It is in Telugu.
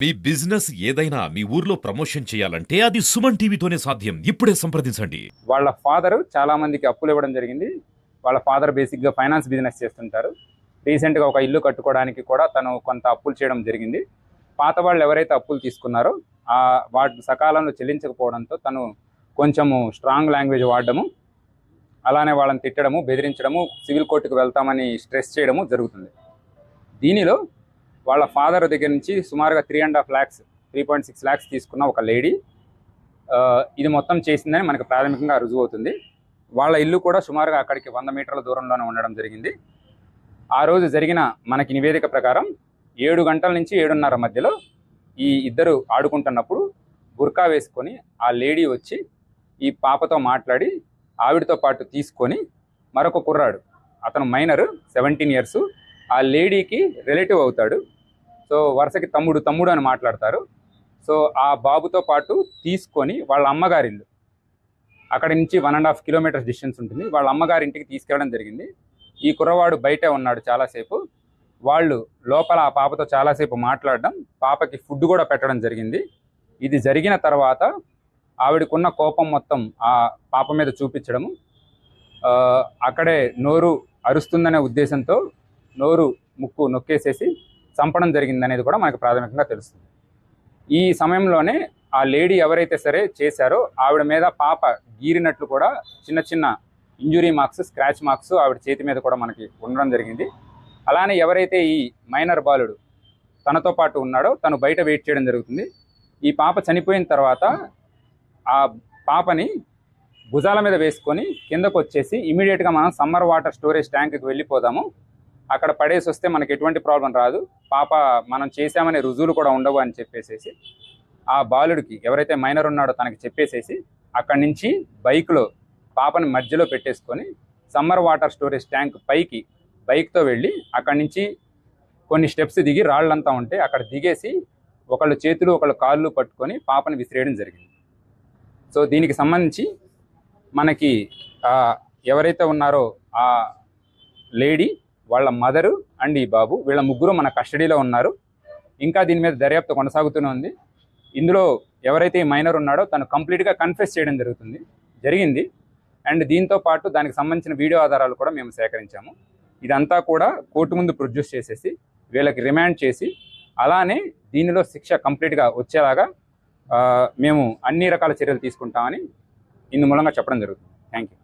మీ బిజినెస్ ఏదైనా మీ ఊర్లో ప్రమోషన్ చేయాలంటే అది సుమన్ టీవీతోనే సాధ్యం. ఇప్పుడే సంప్రదించండి. వాళ్ళ ఫాదర్ చాలా మందికి అప్పులు ఇవ్వడం జరిగింది. వాళ్ళ ఫాదర్ బేసిక్గా ఫైనాన్స్ బిజినెస్ చేస్తుంటారు. రీసెంట్గా ఒక ఇల్లు కట్టుకోవడానికి కూడా తను కొంత అప్పులు చేయడం జరిగింది. పాత వాళ్ళు ఎవరైతే అప్పులు తీసుకున్నారో వాటి సకాలంలో చెల్లించకపోవడంతో తను కొంచెము స్ట్రాంగ్ లాంగ్వేజ్ వాడడము, అలానే వాళ్ళని తిట్టడము, బెదిరించడము, సివిల్ కోర్టుకు వెళ్తామని స్ట్రెస్ చేయడము జరుగుతుంది. దీనిలో వాళ్ళ ఫాదర్ దగ్గర నుంచి సుమారుగా 3.5 lakhs 3.6 lakhs తీసుకున్న ఒక లేడీ ఇది మొత్తం చేసిందని మనకు ప్రాథమికంగా రుజువు అవుతుంది. వాళ్ళ ఇల్లు కూడా సుమారుగా అక్కడికి 100 మీటర్ల దూరంలోనే ఉండడం జరిగింది. ఆ రోజు జరిగిన మనకి నివేదిక ప్రకారం 7 గంటల నుంచి 7:30 మధ్యలో ఈ ఇద్దరు ఆడుకుంటున్నప్పుడు బుర్కా వేసుకొని ఆ లేడీ వచ్చి ఈ పాపతో మాట్లాడి ఆవిడతో పాటు తీసుకొని మరొక కుర్రాడు, అతను మైనర్ 17 years, ఆ లేడీకి రిలేటివ్ అవుతాడు. సో వరుసకి తమ్ముడు తమ్ముడు అని మాట్లాడతారు. సో ఆ బాబుతో పాటు తీసుకొని వాళ్ళ అమ్మగారి ఇల్లు, అక్కడి నుంచి 1.5 kilometers డిస్టెన్స్ ఉంటుంది, వాళ్ళ అమ్మగారి ఇంటికి తీసుకెళ్ళడం జరిగింది. ఈ కుర్రవాడు బయటే ఉన్నాడు చాలాసేపు. వాళ్ళు లోపల ఆ పాపతో చాలాసేపు మాట్లాడడం, పాపకి ఫుడ్ కూడా పెట్టడం జరిగింది. ఇది జరిగిన తర్వాత ఆవిడకున్న కోపం మొత్తం ఆ పాప మీద చూపించడము, అక్కడే నోరు అరుస్తుందనే ఉద్దేశంతో నోరు ముక్కు నొక్కేసేసి చంపడం జరిగిందనేది కూడా మనకు ప్రాథమికంగా తెలుస్తుంది. ఈ సమయంలోనే ఆ లేడీ ఎవరైతే సరే చేశారో ఆవిడ మీద పాప గీరినట్లు కూడా చిన్న చిన్న ఇంజురీ మార్క్స్, స్క్రాచ్ మార్క్స్ ఆవిడ చేతి మీద కూడా మనకి ఉండడం జరిగింది. అలానే ఎవరైతే ఈ మైనర్ బాలుడు తనతో పాటు ఉన్నాడో తను బయట వెయిట్ చేయడం జరుగుతుంది. ఈ పాప చనిపోయిన తర్వాత ఆ పాపని భుజాల మీద వేసుకొని కిందకు వచ్చేసి ఇమీడియట్గా మనం సమ్మర్ వాటర్ స్టోరేజ్ ట్యాంక్కి వెళ్ళిపోదాము, అక్కడ పడేసి వస్తే మనకి ఎటువంటి ప్రాబ్లం రాదు, పాప మనం చేశామనే రుజువులు కూడా ఉండవు అని చెప్పేసేసి ఆ బాలుడికి ఎవరైతే మైనర్ ఉన్నాడో తనకి చెప్పేసేసి అక్కడి నుంచి బైక్లో పాపని మధ్యలో పెట్టేసుకొని సమ్మర్ వాటర్ స్టోరేజ్ ట్యాంక్ పైకి బైక్తో వెళ్ళి అక్కడి నుంచి కొన్ని స్టెప్స్ దిగి రాళ్ళంతా ఉంటే అక్కడ దిగేసి ఒకళ్ళు చేతులు ఒకళ్ళు కాళ్ళు పట్టుకొని పాపని విసిరేయడం జరిగింది. సో దీనికి సంబంధించి మనకి ఎవరైతే ఉన్నారో ఆ లేడీ, వాళ్ళ మదరు అండ్ ఈ బాబు, వీళ్ళ ముగ్గురు మన కస్టడీలో ఉన్నారు. ఇంకా దీని మీద దర్యాప్తు కొనసాగుతూనే ఉంది. ఇందులో ఎవరైతే ఈ మైనర్ ఉన్నాడో తను కంప్లీట్గా కన్ఫెస్ చేయడం జరిగింది. అండ్ దీంతో పాటు దానికి సంబంధించిన వీడియో ఆధారాలు కూడా మేము సేకరించాము. ఇదంతా కూడా కోర్టు ముందు ప్రొడ్యూస్ చేసేసి వీళ్ళకి రిమాండ్ చేసి అలానే దీనిలో శిక్ష కంప్లీట్గా వచ్చేలాగా మేము అన్ని రకాల చర్యలు తీసుకుంటామని ఇందు మూలంగా చెప్పడం జరుగుతుంది. Thank you.